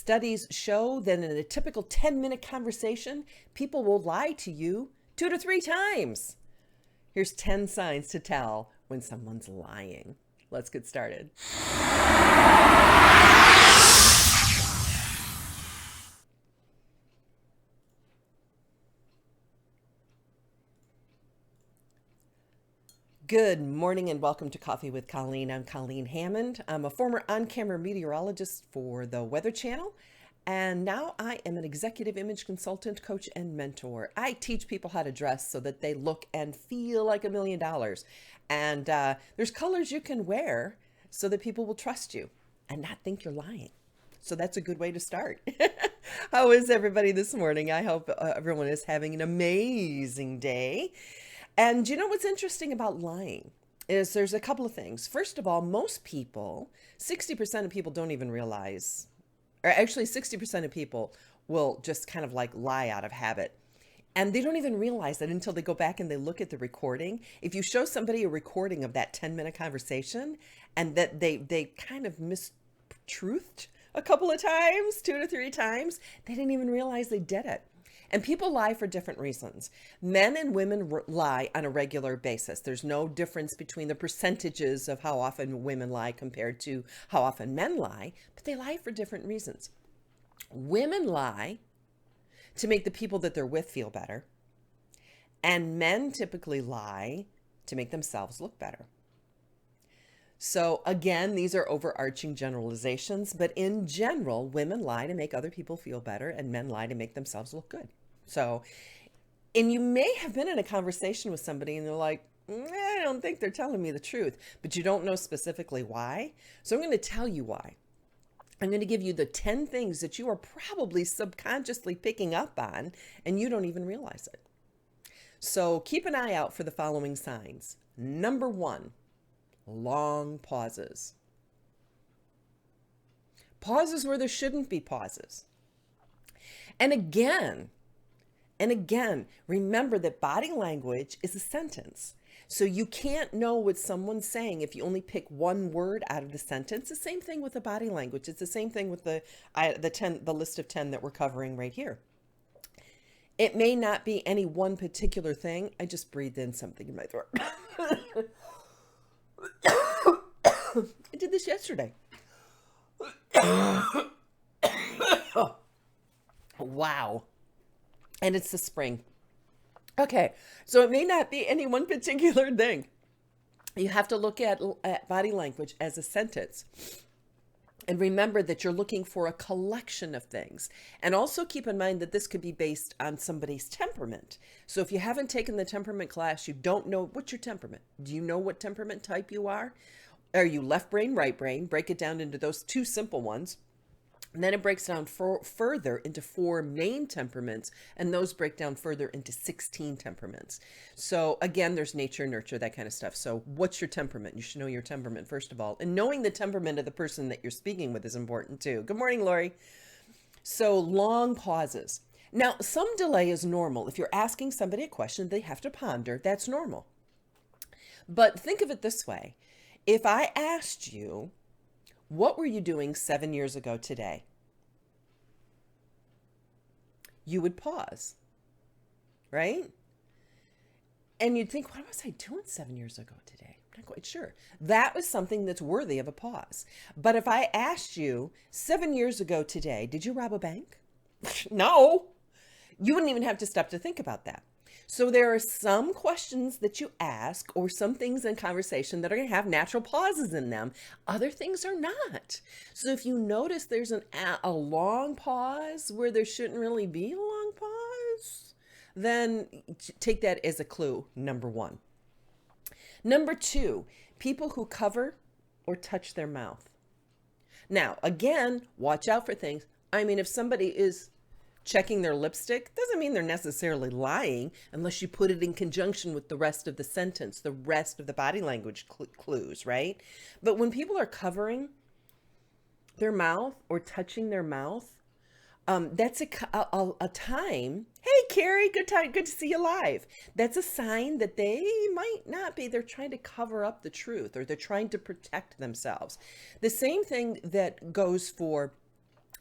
Studies show that in a typical 10-minute conversation, people will lie to you 2 to 3 times. Here's 10 signs to tell when someone's lying. Let's get started. Good morning and welcome to Coffee with Colleen. I'm Colleen Hammond. I'm a former on-camera meteorologist for the Weather Channel, and now I am an executive image consultant, coach, and mentor. I teach people how to dress so that they look and feel like $1 million. And there's colors you can wear so that people will trust you and not think you're lying. So that's a good way to start. How is everybody this morning? I hope everyone is having an amazing day. And you know what's interesting about lying is there's a couple of things. First of all, most people, 60% of people don't even realize, or actually 60% of people will just kind of like lie out of habit. And they don't even realize that until they go back and they look at the recording. If you show somebody a recording of that 10-minute conversation and that they kind of mistruthed a couple of times, 2 to 3 times, they didn't even realize they did it. And people lie for different reasons. Men and women lie on a regular basis. There's no difference between the percentages of how often women lie compared to how often men lie, but they lie for different reasons. Women lie to make the people that they're with feel better, and men typically lie to make themselves look better. So again, these are overarching generalizations, but in general, women lie to make other people feel better and men lie to make themselves look good. So, and you may have been in a conversation with somebody and they're like, I don't think they're telling me the truth, but you don't know specifically why. So I'm going to tell you why. I'm going to give you the 10 things that you are probably subconsciously picking up on and you don't even realize it. So keep an eye out for the following signs. Number 1, long pauses. Pauses where there shouldn't be pauses. And again, remember that body language is a sentence. So you can't know what someone's saying if you only pick one word out of the sentence. The same thing with the body language. It's the same thing with the list of 10 that we're covering right here. It may not be any one particular thing. I just breathed in something in my throat. I did this yesterday. Wow. And it's the spring. Okay, so it may not be any one particular thing. You have to look at body language as a sentence. And remember that you're looking for a collection of things. And also keep in mind that this could be based on somebody's temperament. So if you haven't taken the temperament class, you don't know what's your temperament. Do you know what temperament type you are? Are you left brain, right brain? Break it down into those 2 simple ones. And then it breaks down further into 4 main temperaments, and those break down further into 16 temperaments. So again, there's nature, nurture, that kind of stuff. So what's your temperament? You should know your temperament, first of all. And knowing the temperament of the person that you're speaking with is important too. Good morning, Lori. So long pauses. Now, some delay is normal. If you're asking somebody a question, they have to ponder. That's normal. But think of it this way. If I asked you, what were you doing 7 years ago today? You would pause, right? And you'd think, what was I doing 7 years ago today? I'm not quite sure. That was something that's worthy of a pause. But if I asked you 7 years ago today, did you rob a bank? No, you wouldn't even have to stop to think about that. So there are some questions that you ask or some things in conversation that are going to have natural pauses in them. Other things are not. So if you notice there's a long pause where there shouldn't really be a long pause, then take that as a clue, number 1. Number 2, people who cover or touch their mouth. Now, again, watch out for things. I mean, if somebody is checking their lipstick, doesn't mean they're necessarily lying unless you put it in conjunction with the rest of the sentence, the rest of the body language clues, right? But when people are covering their mouth or touching their mouth, that's a time. Hey, Carrie, good to see you live. That's a sign that they might not be. They're trying to cover up the truth, or they're trying to protect themselves. The same thing that goes for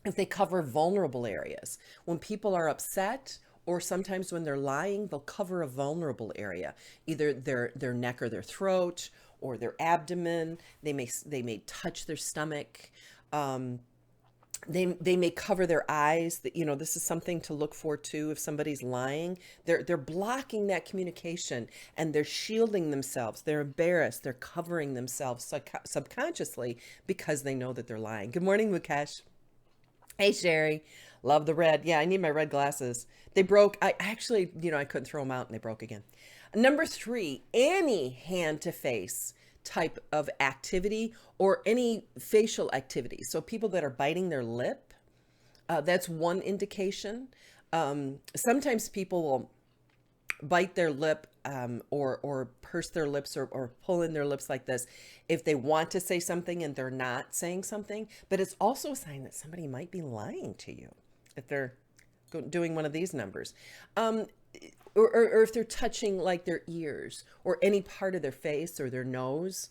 if they cover vulnerable areas. When people are upset, or sometimes when they're lying, they'll cover a vulnerable area, either their neck or their throat or their abdomen. They may touch their stomach. Um, they may cover their eyes. That, this is something to look for too. If somebody's lying, they're blocking that communication, and they're shielding themselves. They're embarrassed. They're covering themselves subconsciously because they know that they're lying. Good morning, Mukesh. Hey, Sherry. Love the red. Yeah, I need my red glasses. They broke. I actually, I couldn't throw them out and they broke again. Number three, any hand to face type of activity or any facial activity. So people that are biting their lip, that's one indication. Sometimes people will bite their lip, or purse their lips, or pull in their lips like this if they want to say something and they're not saying something. But it's also a sign that somebody might be lying to you if they're doing one of these numbers. Or if they're touching like their ears or any part of their face or their nose.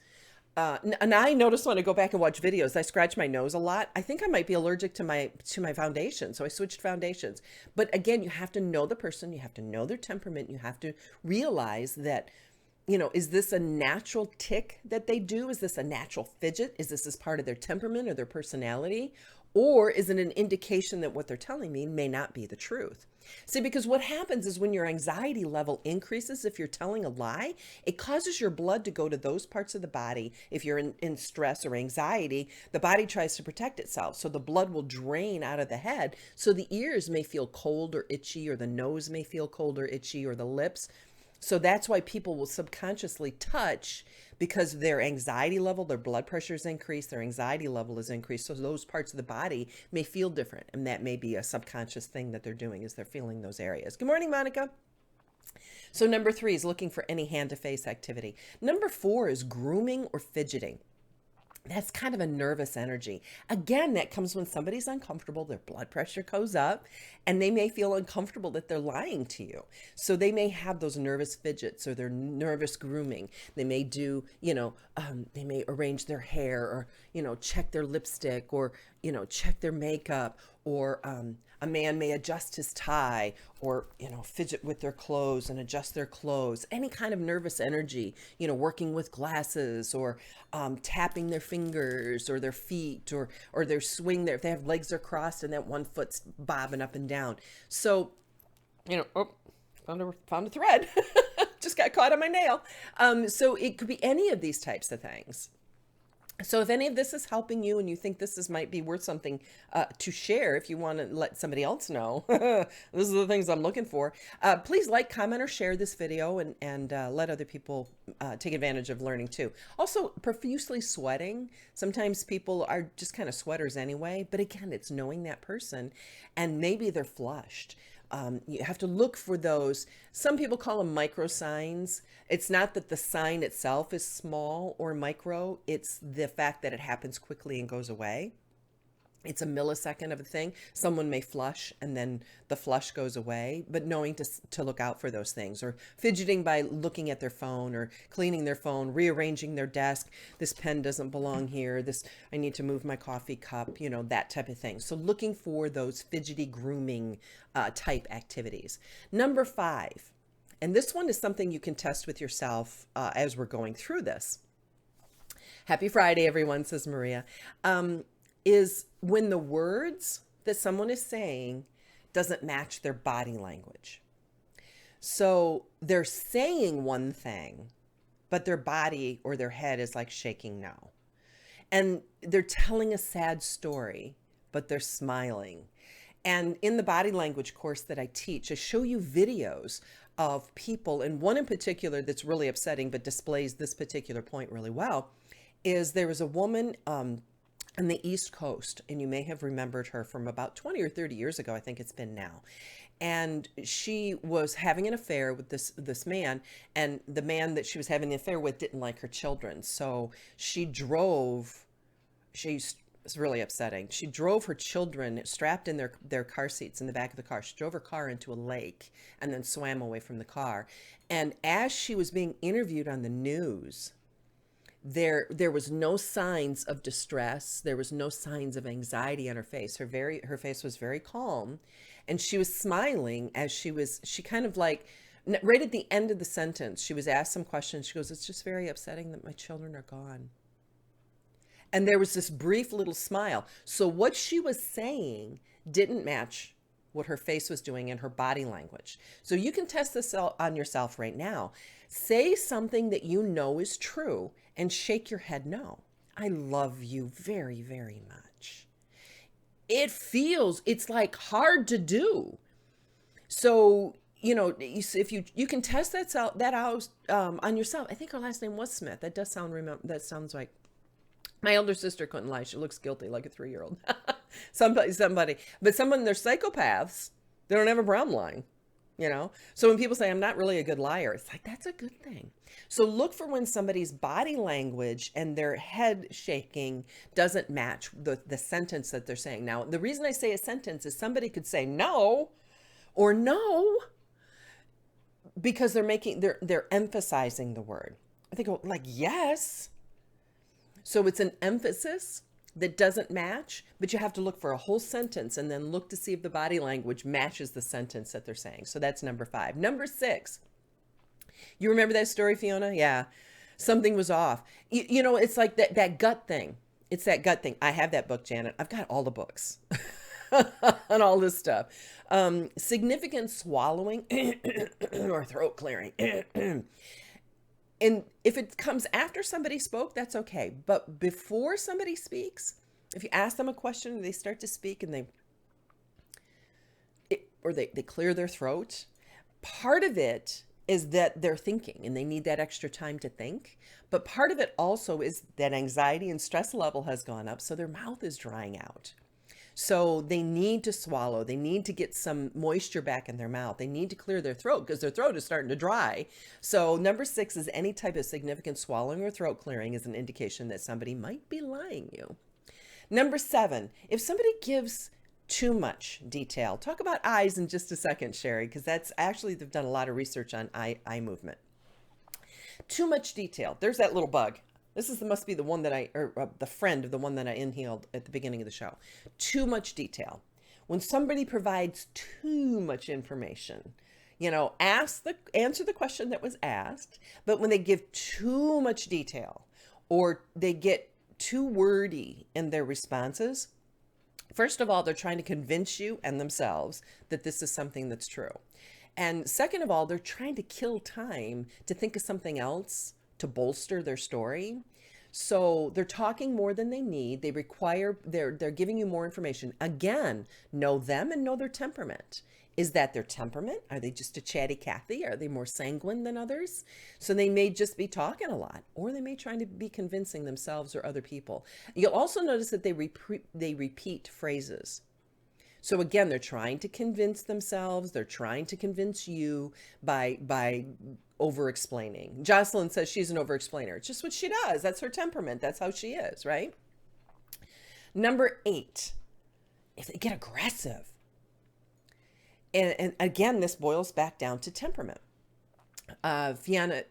And I notice when I go back and watch videos, I scratch my nose a lot. I think I might be allergic to my foundation, so I switched foundations. But again, you have to know the person, you have to know their temperament, you have to realize that, is this a natural tick that they do? Is this a natural fidget? Is this as part of their temperament or their personality? Or is it an indication that what they're telling me may not be the truth? See, because what happens is when your anxiety level increases, if you're telling a lie, it causes your blood to go to those parts of the body. If you're in stress or anxiety, the body tries to protect itself. So the blood will drain out of the head. So the ears may feel cold or itchy, or the nose may feel cold or itchy, or the lips. So that's why people will subconsciously touch, because their anxiety level, their blood pressure is increased, their anxiety level is increased. So those parts of the body may feel different. And that may be a subconscious thing that they're doing, is they're feeling those areas. Good morning, Monica. So number three is looking for any hand-to-face activity. Number four is grooming or fidgeting. That's kind of a nervous energy. Again, that comes when somebody's uncomfortable, their blood pressure goes up, and they may feel uncomfortable that they're lying to you. So they may have those nervous fidgets, or their nervous grooming. They may do, they may arrange their hair, or, check their lipstick, or, check their makeup, or a man may adjust his tie, or, fidget with their clothes and adjust their clothes. Any kind of nervous energy, working with glasses, or tapping their fingers or their feet, or their swing there. If they have legs are crossed and that one foot's bobbing up and down. So, found a thread. Just got caught on my nail. So it could be any of these types of things. So if any of this is helping you and you think this might be worth something to share, if you want to let somebody else know, this is the things I'm looking for, please like, comment, or share this video, and let other people take advantage of learning too. Also, profusely sweating. Sometimes people are just kind of sweaters anyway, but again, it's knowing that person, and maybe they're flushed. You have to look for those. Some people call them micro signs. It's not that the sign itself is small or micro. It's the fact that it happens quickly and goes away. It's a millisecond of a thing. Someone may flush and then the flush goes away, but knowing to look out for those things, or fidgeting by looking at their phone, or cleaning their phone, rearranging their desk. This pen doesn't belong here. I need to move my coffee cup, that type of thing. So looking for those fidgety grooming type activities. Number five, and this one is something you can test with yourself as we're going through this. Happy Friday, everyone, says Maria. Is when the words that someone is saying doesn't match their body language. So they're saying one thing, but their body or their head is like shaking no. And they're telling a sad story, but they're smiling. And in the body language course that I teach, I show you videos of people, and one in particular that's really upsetting but displays this particular point really well, is there was a woman on the East Coast, and you may have remembered her from about 20 or 30 years ago, I think it's been now. And she was having an affair with this man, and the man that she was having the affair with didn't like her children. So she was really upsetting. She drove her children strapped in their car seats in the back of the car. She drove her car into a lake and then swam away from the car. And as she was being interviewed on the news, There was no signs of distress. There was no signs of anxiety on her face. Her face was very calm, and she was smiling as she kind of like, right at the end of the sentence, she was asked some questions. She goes, "It's just very upsetting that my children are gone." And there was this brief little smile. So what she was saying didn't match what her face was doing and her body language. So you can test this out on yourself right now. Say something that you know is true and shake your head no. "I love you very, very much." It's like hard to do. So, if you can test that out on yourself. I think her last name was Smith. That does that sounds like. My elder sister couldn't lie. She looks guilty like a 3-year-old. Somebody. But they're psychopaths. They don't have a problem lying, So when people say, "I'm not really a good liar," it's like, that's a good thing. So look for when somebody's body language and their head shaking doesn't match the sentence that they're saying. Now, the reason I say a sentence is somebody could say no or no because they're emphasizing the word. I think like yes. So it's an emphasis that doesn't match, but you have to look for a whole sentence and then look to see if the body language matches the sentence that they're saying. So that's number 5. Number 6, you remember that story, Fiona? Yeah, something was off. It's like that gut thing. It's that gut thing. I have that book, Janet. I've got all the books on all this stuff. Significant swallowing or throat clearing. And if it comes after somebody spoke, that's okay. But before somebody speaks, if you ask them a question and they start to speak and they clear their throat, part of it is that they're thinking and they need that extra time to think. But part of it also is that anxiety and stress level has gone up, so their mouth is drying out. So they need to swallow. They need to get some moisture back in their mouth. They need to clear their throat because their throat is starting to dry. So number 6 is any type of significant swallowing or throat clearing is an indication that somebody might be lying you. Number 7, if somebody gives too much detail, talk about eyes in just a second, Sherry, because that's actually, they've done a lot of research on eye movement. Too much detail. There's that little bug. This must be the one the friend of the one that I inhaled at the beginning of the show. Too much detail. When somebody provides too much information, answer the question that was asked, but when they give too much detail or they get too wordy in their responses, first of all, they're trying to convince you and themselves that this is something that's true. And second of all, they're trying to kill time to think of something else to bolster their story. So they're talking more than they need. They're giving you more information. Again, know them and know their temperament. Is that their temperament? Are they just a chatty Cathy? Are they more sanguine than others? So they may just be talking a lot, or they may try to be convincing themselves or other people. You'll also notice that they repeat phrases. So again, they're trying to convince themselves. They're trying to convince you by over-explaining. Jocelyn says she's an over-explainer. It's just what she does. That's her temperament. That's how she is, right? Number 8, if they get aggressive. And again, this boils back down to temperament. Fiona,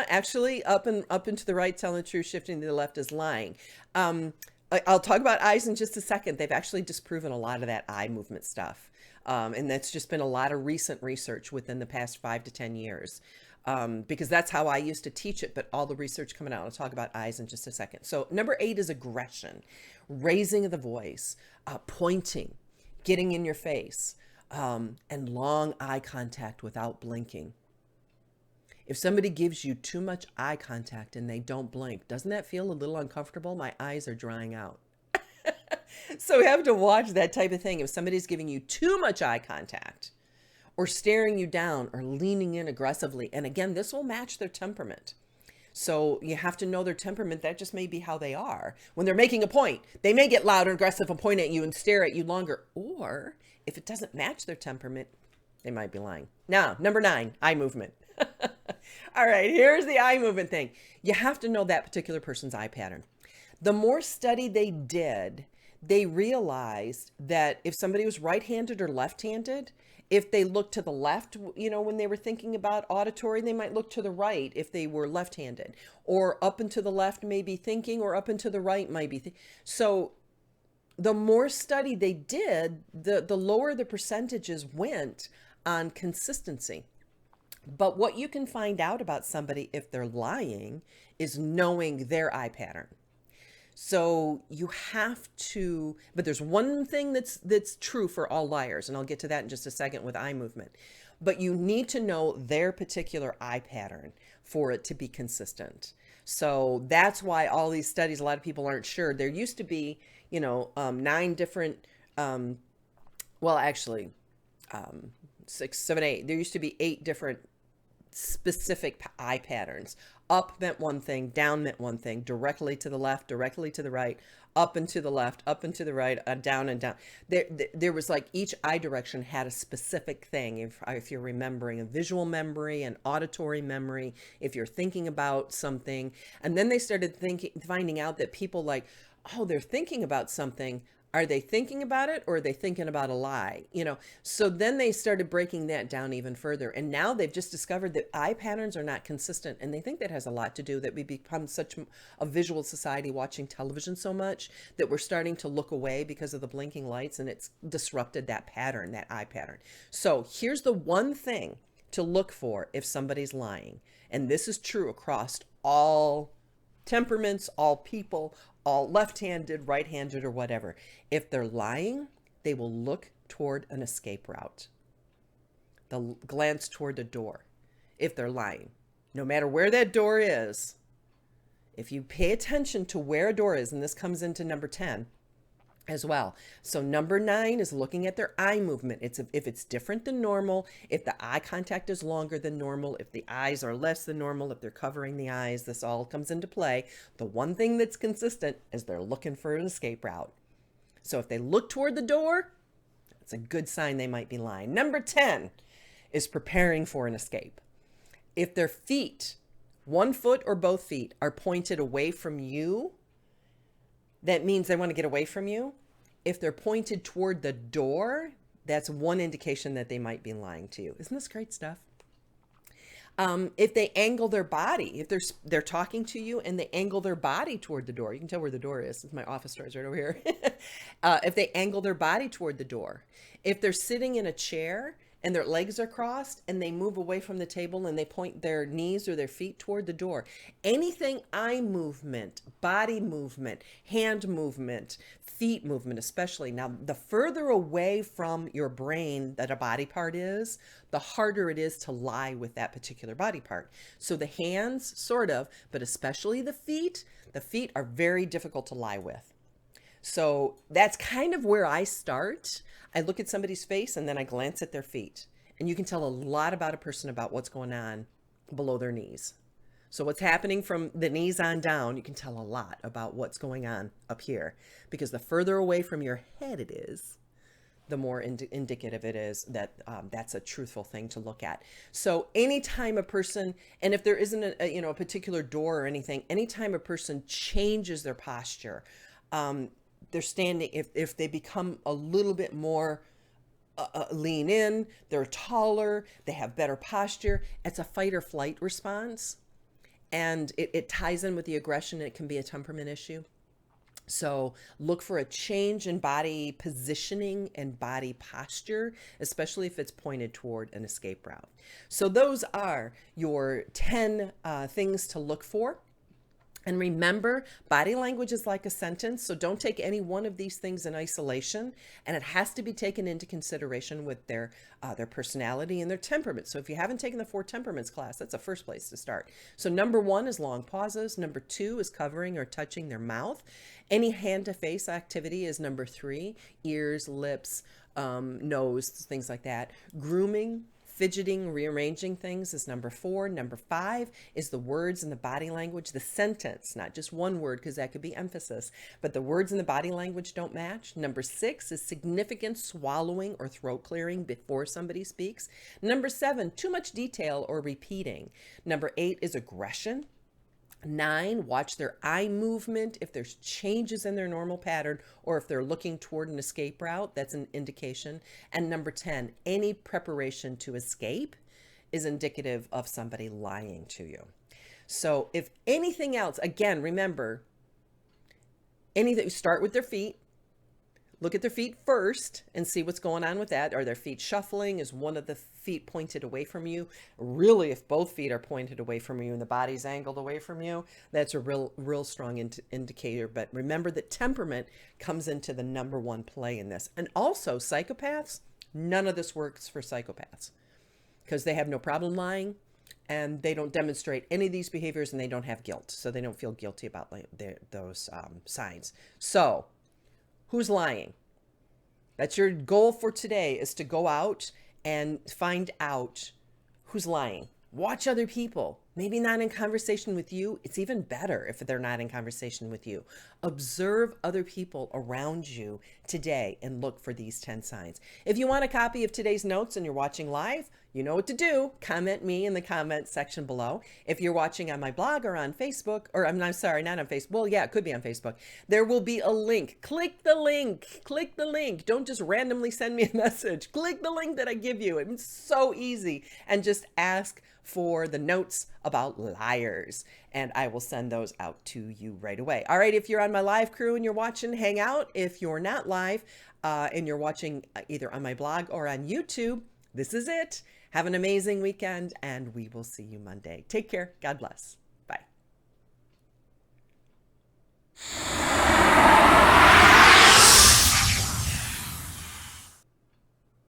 actually, up and to the right, telling the truth, shifting to the left is lying. I'll talk about eyes in just a second. They've actually disproven a lot of that eye movement stuff. And that's just been a lot of recent research within the past 5 to 10 years. Because that's how I used to teach it, but all the research coming out. I'll talk about eyes in just a second. So number 8 is aggression, raising of the voice, pointing, getting in your face, and long eye contact without blinking. If somebody gives you too much eye contact and they don't blink, doesn't that feel a little uncomfortable? My eyes are drying out. So we have to watch that type of thing. If somebody's giving you too much eye contact or staring you down or leaning in aggressively, and again, this will match their temperament. So you have to know their temperament. That just may be how they are. When they're making a point, they may get loud and aggressive and point at you and stare at you longer. Or if it doesn't match their temperament, they might be lying. Now, number 9, eye movement. All right, here's the eye movement thing. You have to know that particular person's eye pattern. The more study they did, they realized that if somebody was right-handed or left-handed, If they look to the left, when they were thinking about auditory, they might look to the right if they were left-handed, or up and to the left may be thinking, or up and to the right might be. So the more study they did, the lower the percentages went on consistency. But what you can find out about somebody if they're lying is knowing their eye pattern. So you have to, but there's one thing that's true for all liars, and I'll get to that in just a second with eye movement. But you need to know their particular eye pattern for it to be consistent. So that's why all these studies, a lot of people aren't sure. There used to be, 9 different, well, actually, 6, 7, 8. There used to be 8 different specific eye patterns. Up meant one thing, down meant one thing, directly to the left, directly to the right, up and to the left, up and to the right, down and down. There was like each eye direction had a specific thing. If you're remembering a visual memory, an auditory memory, if you're thinking about something. And then they started finding out that people like, oh, they're thinking about something. Are they thinking about it, or are they thinking about a lie? So then they started breaking that down even further. And now they've just discovered that eye patterns are not consistent. And they think that has a lot to do that we become such a visual society, watching television so much that we're starting to look away because of the blinking lights, and it's disrupted that pattern, that eye pattern. So here's the one thing to look for if somebody's lying. And this is true across all temperaments, all people, all left-handed, right-handed, or whatever. If they're lying, they will look toward an escape route. They'll glance toward the door if they're lying. No matter where that door is, if you pay attention to where a door is, and this comes into number 10 as well. So number 9 is looking at their eye movement. If it's different than normal, if the eye contact is longer than normal, if the eyes are less than normal, if they're covering the eyes, this all comes into play. The one thing that's consistent is they're looking for an escape route. So if they look toward the door, it's a good sign they might be lying. Number 10 is preparing for an escape. If their feet, one foot or both feet, are pointed away from you, that means they want to get away from you. If they're pointed toward the door, that's one indication that they might be lying to you. Isn't this great stuff? If they angle their body, if they're talking to you and they angle their body toward the door, you can tell where the door is. My office door is right over here. If they angle their body toward the door, if they're sitting in a chair and their legs are crossed and they move away from the table and they point their knees or their feet toward the door. Anything eye movement, body movement, hand movement, feet movement especially. Now, the further away from your brain that a body part is, the harder it is to lie with that particular body part. So the hands, sort of, but especially the feet are very difficult to lie with. So that's kind of where I start. I look at somebody's face and then I glance at their feet. And you can tell a lot about a person about what's going on below their knees. So what's happening from the knees on down, you can tell a lot about what's going on up here. Because the further away from your head it is, the more indicative it is that that's a truthful thing to look at. So anytime a person, and if there isn't a particular door or anything, anytime a person changes their posture, they're standing, if they become a little bit more lean in, they're taller, they have better posture, it's a fight or flight response. And it ties in with the aggression. It can be a temperament issue. So look for a change in body positioning and body posture, especially if it's pointed toward an escape route. So those are your 10 things to look for. And remember, body language is like a sentence, so don't take any one of these things in isolation, and it has to be taken into consideration with their personality and their temperament. So if you haven't taken the 4 temperaments class, that's the first place to start. So number 1 is long pauses. Number 2 is covering or touching their mouth. Any hand-to-face activity is number 3. Ears, lips, nose, things like that. Grooming, fidgeting, rearranging things is number 4. Number 5 is the words and the body language, the sentence, not just one word, because that could be emphasis, but the words and the body language don't match. Number 6 is significant swallowing or throat clearing before somebody speaks. Number 7, too much detail or repeating. Number 8 is aggression. 9, watch their eye movement. If there's changes in their normal pattern or if they're looking toward an escape route, that's an indication. And number 10, any preparation to escape is indicative of somebody lying to you. So if anything else, again, remember, anything, start with their feet. Look at their feet first and see what's going on with that. Are their feet shuffling? Is one of the feet pointed away from you? Really, if both feet are pointed away from you and the body's angled away from you, that's a real strong indicator. But remember that temperament comes into the number one play in this. And also psychopaths, none of this works for psychopaths because they have no problem lying and they don't demonstrate any of these behaviors and they don't have guilt. So they don't feel guilty about those signs. So who's lying? That's your goal for today, is to go out and find out who's lying. Watch other people. Maybe not in conversation with you. It's even better if they're not in conversation with you. Observe other people around you today and look for these 10 signs. If you want a copy of today's notes and you're watching live, you know what to do. Comment me in the comment section below. If you're watching on my blog or on Facebook, or I'm sorry, not on Facebook. Well, yeah, it could be on Facebook. There will be a link. Click the link. Click the link. Don't just randomly send me a message. Click the link that I give you. It's so easy. And just ask for the notes about liars, and I will send those out to you right away. All right, if you're on my live crew and you're watching, hang out. If you're not live and you're watching either on my blog or on YouTube, this is it. Have an amazing weekend, and we will see you Monday. Take care. God bless. Bye.